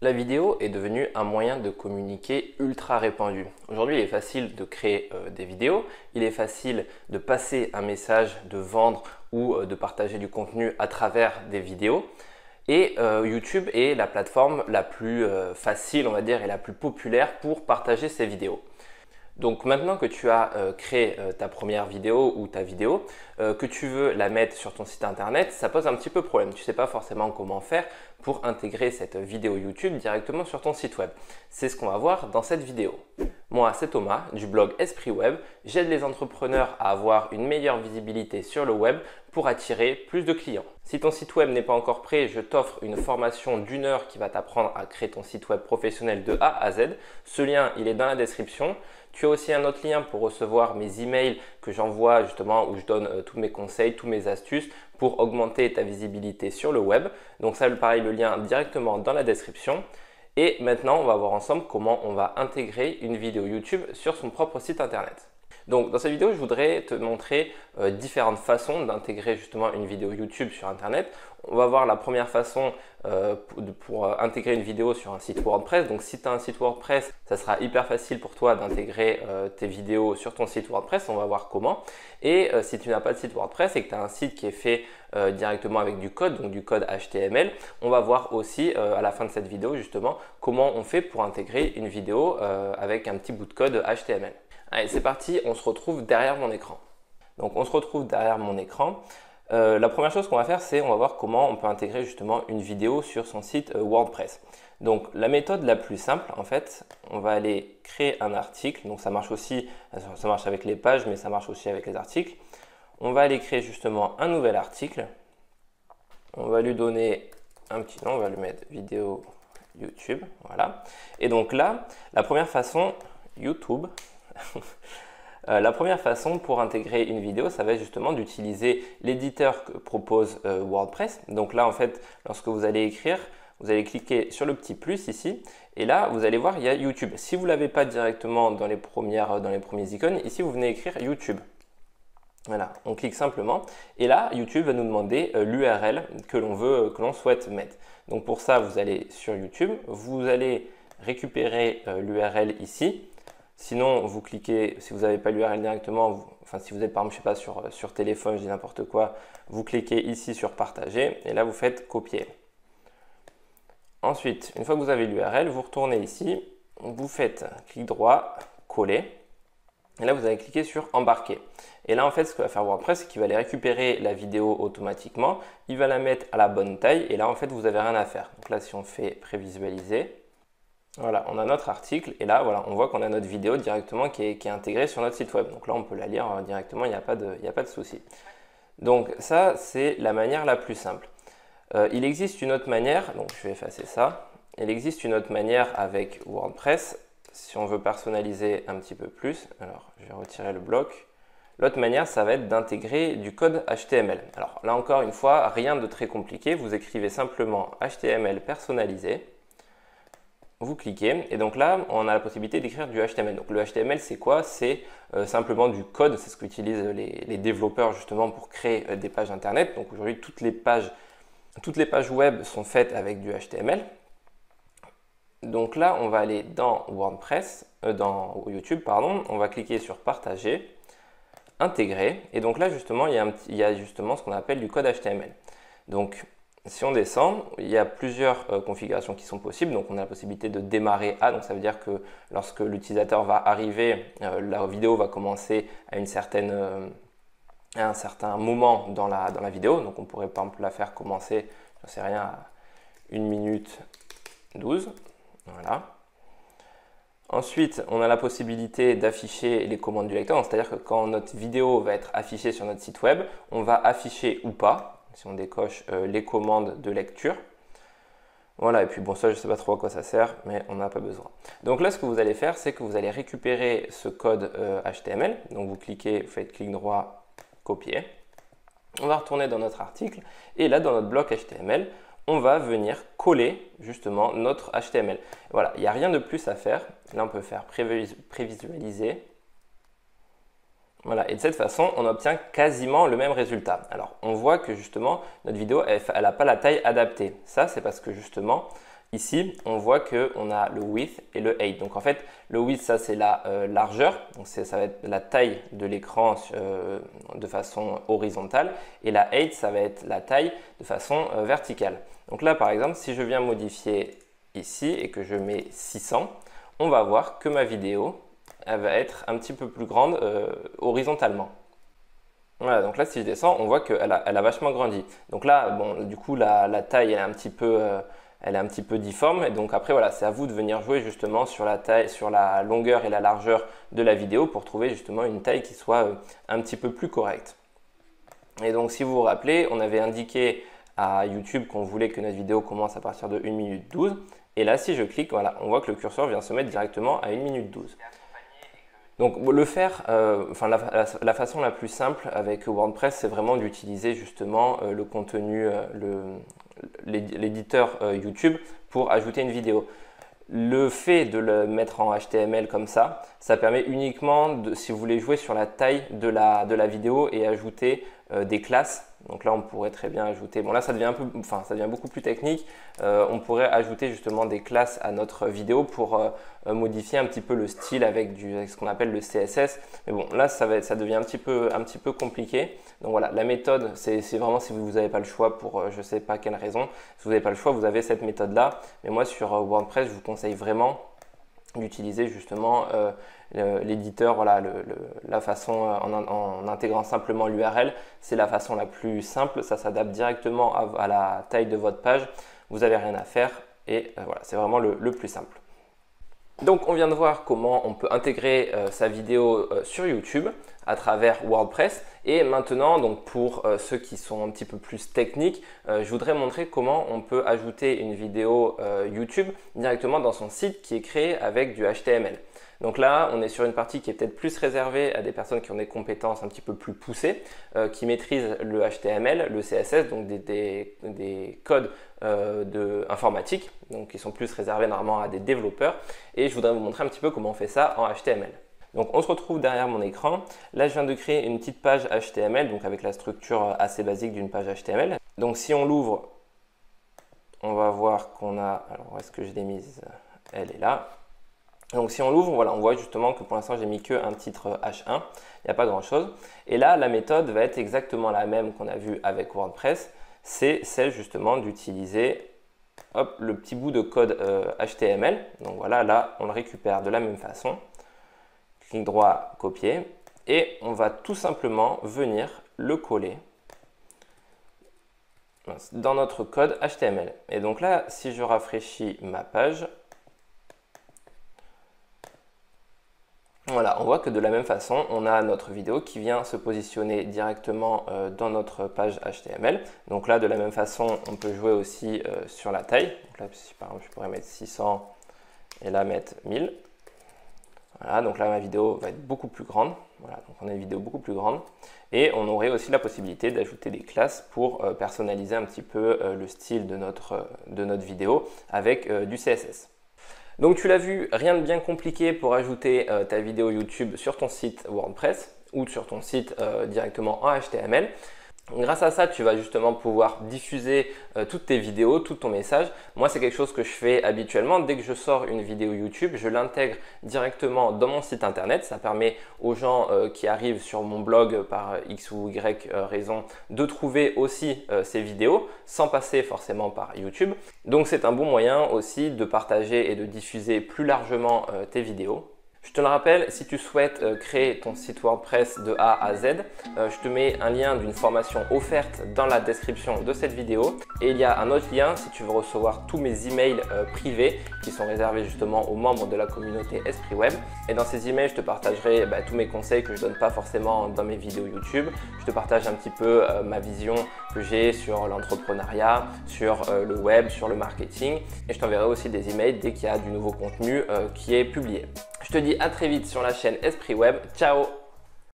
La vidéo est devenue un moyen de communiquer ultra répandu. Aujourd'hui, il est facile de créer des vidéos, il est facile de passer un message, de vendre ou de partager du contenu à travers des vidéos. Et YouTube est la plateforme la plus facile, on va dire, et la plus populaire pour partager ces vidéos. Donc maintenant que tu as créé ta première vidéo ou ta vidéo, que tu veux la mettre sur ton site internet, ça pose un petit peu problème. Tu ne sais pas forcément comment faire pour intégrer cette vidéo YouTube directement sur ton site web. C'est ce qu'on va voir dans cette vidéo. Moi, c'est Thomas du blog Esprit Web. J'aide les entrepreneurs à avoir une meilleure visibilité sur le web pour attirer plus de clients. Si ton site web n'est pas encore prêt, je t'offre une formation d'1 heure qui va t'apprendre à créer ton site web professionnel de A à Z. Ce lien, il est dans la description. Tu as aussi un autre lien pour recevoir mes emails que j'envoie justement où je donne tous mes conseils, tous mes astuces pour augmenter ta visibilité sur le web. Donc ça, pareil, le lien directement dans la description. Et maintenant, on va voir ensemble comment on va intégrer une vidéo YouTube sur son propre site internet. Donc dans cette vidéo, je voudrais te montrer différentes façons d'intégrer justement une vidéo YouTube sur internet. On va voir la première façon pour intégrer une vidéo sur un site WordPress. Donc si tu as un site WordPress, ça sera hyper facile pour toi d'intégrer tes vidéos sur ton site WordPress. On va voir comment. Et si tu n'as pas de site WordPress et que tu as un site qui est fait directement avec du code, donc du code HTML, on va voir aussi à la fin de cette vidéo justement comment on fait pour intégrer une vidéo avec un petit bout de code HTML. Allez, c'est parti, on se retrouve derrière mon écran. Donc on se retrouve derrière mon écran. La première chose qu'on va faire, c'est on va voir comment on peut intégrer justement une vidéo sur son site WordPress. Donc la méthode la plus simple, en fait, on va aller créer un article. Donc ça marche aussi, ça marche avec les pages, mais ça marche aussi avec les articles. On va aller créer justement un nouvel article. On va lui donner un petit nom, on va lui mettre vidéo YouTube, voilà. Et donc là, la première façon, YouTube. La première façon pour intégrer une vidéo, ça va être justement d'utiliser l'éditeur que propose WordPress. Donc là, en fait, lorsque vous allez écrire, vous allez cliquer sur le petit plus ici. Et là, vous allez voir, il y a YouTube. Si vous ne l'avez pas directement dans les premiers icônes, ici, vous venez écrire YouTube. Voilà, on clique simplement. Et là, YouTube va nous demander l'URL que l'on souhaite mettre. Donc pour ça, vous allez sur YouTube. Vous allez récupérer l'URL ici. Sinon, vous cliquez, si vous n'avez pas l'URL directement, si vous êtes par exemple, je sais pas, sur téléphone, je dis n'importe quoi, vous cliquez ici sur partager et là vous faites copier. Ensuite, une fois que vous avez l'URL, vous retournez ici, vous faites clic droit, coller et là vous allez cliquer sur embarquer. Et là en fait ce que va faire WordPress, c'est qu'il va aller récupérer la vidéo automatiquement, il va la mettre à la bonne taille et là en fait vous n'avez rien à faire. Donc là si on fait prévisualiser, voilà, on a notre article et là, voilà, on voit qu'on a notre vidéo directement qui est intégrée sur notre site web. Donc là, on peut la lire directement, il n'y a pas de souci. Donc ça, c'est la manière la plus simple. Il existe une autre manière, donc je vais effacer ça. Il existe une autre manière avec WordPress, si on veut personnaliser un petit peu plus. Alors, je vais retirer le bloc. L'autre manière, ça va être d'intégrer du code HTML. Alors là encore une fois, rien de très compliqué. Vous écrivez simplement HTML personnalisé. Vous cliquez et donc là, on a la possibilité d'écrire du HTML. Donc le HTML, c'est quoi? C'est simplement du code, c'est ce qu'utilisent les développeurs justement pour créer des pages internet. Donc aujourd'hui, toutes les pages web sont faites avec du HTML. Donc là, on va aller dans WordPress, dans YouTube, pardon, on va cliquer sur partager, intégrer et donc là justement, il y a justement ce qu'on appelle du code HTML. Donc si on descend, il y a plusieurs configurations qui sont possibles. Donc, on a la possibilité de démarrer à. Donc, ça veut dire que lorsque l'utilisateur va arriver, la vidéo va commencer à un certain moment dans la vidéo. Donc, on pourrait par exemple la faire commencer, je ne sais rien, à 1 minute 12. Voilà. Ensuite, on a la possibilité d'afficher les commandes du lecteur. C'est-à-dire que quand notre vidéo va être affichée sur notre site web, on va afficher ou pas. Si on décoche les commandes de lecture. Voilà, et puis bon, ça, je ne sais pas trop à quoi ça sert, mais on n'a pas besoin. Donc là, ce que vous allez faire, c'est que vous allez récupérer ce code HTML. Donc vous cliquez, vous faites clic droit, copier. On va retourner dans notre article. Et là, dans notre bloc HTML, on va venir coller justement notre HTML. Voilà, il n'y a rien de plus à faire. Là, on peut faire prévisualiser. Voilà, et de cette façon, on obtient quasiment le même résultat. Alors, on voit que justement, notre vidéo, elle n'a pas la taille adaptée. Ça, c'est parce que justement, Ici, on voit qu'on a le width et le height. Donc en fait, le width, ça c'est la largeur, donc ça va être la taille de l'écran de façon horizontale, et la height, ça va être la taille de façon verticale. Donc là, par exemple, si je viens modifier ici et que je mets 600, on va voir que ma vidéo, elle va être un petit peu plus grande horizontalement. Voilà, donc là, si je descends, on voit qu'elle a vachement grandi. Donc là, bon, du coup, la taille, elle est un petit peu difforme. Et donc après, voilà, c'est à vous de venir jouer justement sur la taille, sur la longueur et la largeur de la vidéo pour trouver justement une taille qui soit un petit peu plus correcte. Et donc, si vous vous rappelez, on avait indiqué à YouTube qu'on voulait que notre vidéo commence à partir de 1 minute 12. Et là, si je clique, voilà, on voit que le curseur vient se mettre directement à 1 minute 12. Donc le faire, la façon la plus simple avec WordPress, c'est vraiment d'utiliser justement le contenu, l'éditeur YouTube pour ajouter une vidéo. Le fait de le mettre en HTML comme ça permet uniquement, si vous voulez jouer sur la taille de la vidéo et ajouter des classes. Donc là, on pourrait très bien ajouter, bon là ça devient ça devient beaucoup plus technique. On pourrait ajouter justement des classes à notre vidéo pour modifier un petit peu le style avec ce qu'on appelle le CSS. Mais bon, là ça devient un petit peu compliqué. Donc voilà, la méthode, c'est vraiment si vous n'avez pas le choix pour je ne sais pas quelle raison. Si vous n'avez pas le choix, vous avez cette méthode-là. Mais moi sur WordPress, je vous conseille vraiment d'utiliser justement l'éditeur, voilà, la façon en intégrant simplement l'URL, c'est la façon la plus simple, ça s'adapte directement à la taille de votre page, vous n'avez rien à faire et voilà, c'est vraiment le plus simple. Donc on vient de voir comment on peut intégrer sa vidéo sur YouTube à travers WordPress et maintenant donc pour ceux qui sont un petit peu plus techniques, je voudrais montrer comment on peut ajouter une vidéo YouTube directement dans son site qui est créé avec du HTML. Donc là, on est sur une partie qui est peut-être plus réservée à des personnes qui ont des compétences un petit peu plus poussées, qui maîtrisent le HTML, le CSS, donc des codes informatiques, donc qui sont plus réservés normalement à des développeurs. Et je voudrais vous montrer un petit peu comment on fait ça en HTML. Donc on se retrouve derrière mon écran. Là, je viens de créer une petite page HTML, donc avec la structure assez basique d'une page HTML. Donc si on l'ouvre, on va voir qu'on a... Alors où est-ce que je l'ai mise? Elle est là. Donc si on l'ouvre, voilà, on voit justement que pour l'instant j'ai mis que un titre H1, il n'y a pas grand chose. Et là, la méthode va être exactement la même qu'on a vu avec WordPress, c'est celle justement d'utiliser le petit bout de code HTML. Donc voilà, là on le récupère de la même façon. Clic droit, copier, et on va tout simplement venir le coller dans notre code HTML. Et donc là, si je rafraîchis ma page, voilà, on voit que de la même façon, on a notre vidéo qui vient se positionner directement dans notre page HTML. Donc là, de la même façon, on peut jouer aussi sur la taille. Donc là, par exemple, je pourrais mettre 600 et là mettre 1000. Voilà, donc là, ma vidéo va être beaucoup plus grande. Voilà, donc on a une vidéo beaucoup plus grande. Et on aurait aussi la possibilité d'ajouter des classes pour personnaliser un petit peu le style de notre vidéo avec du CSS. Donc tu l'as vu, rien de bien compliqué pour ajouter ta vidéo YouTube sur ton site WordPress ou sur ton site directement en HTML. Grâce à ça, tu vas justement pouvoir diffuser toutes tes vidéos, tout ton message. Moi, c'est quelque chose que je fais habituellement. Dès que je sors une vidéo YouTube, je l'intègre directement dans mon site internet. Ça permet aux gens qui arrivent sur mon blog par X ou Y raison de trouver aussi ces vidéos sans passer forcément par YouTube. Donc, c'est un bon moyen aussi de partager et de diffuser plus largement tes vidéos. Je te le rappelle, si tu souhaites créer ton site WordPress de A à Z, je te mets un lien d'une formation offerte dans la description de cette vidéo. Et il y a un autre lien si tu veux recevoir tous mes emails privés qui sont réservés justement aux membres de la communauté Esprit Web. Et dans ces emails, je te partagerai tous mes conseils que je ne donne pas forcément dans mes vidéos YouTube. Je te partage un petit peu ma vision que j'ai sur l'entrepreneuriat, sur le web, sur le marketing. Et je t'enverrai aussi des emails dès qu'il y a du nouveau contenu qui est publié. Je te dis à très vite sur la chaîne Esprit Web. Ciao!